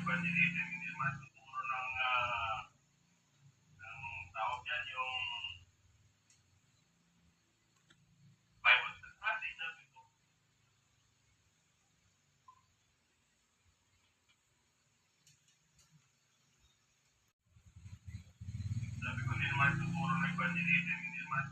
evangelism, hindi naman siguro ng tawag yan, yung Bible study, sabi ko, hindi naman siguro ng evangelism, hindi naman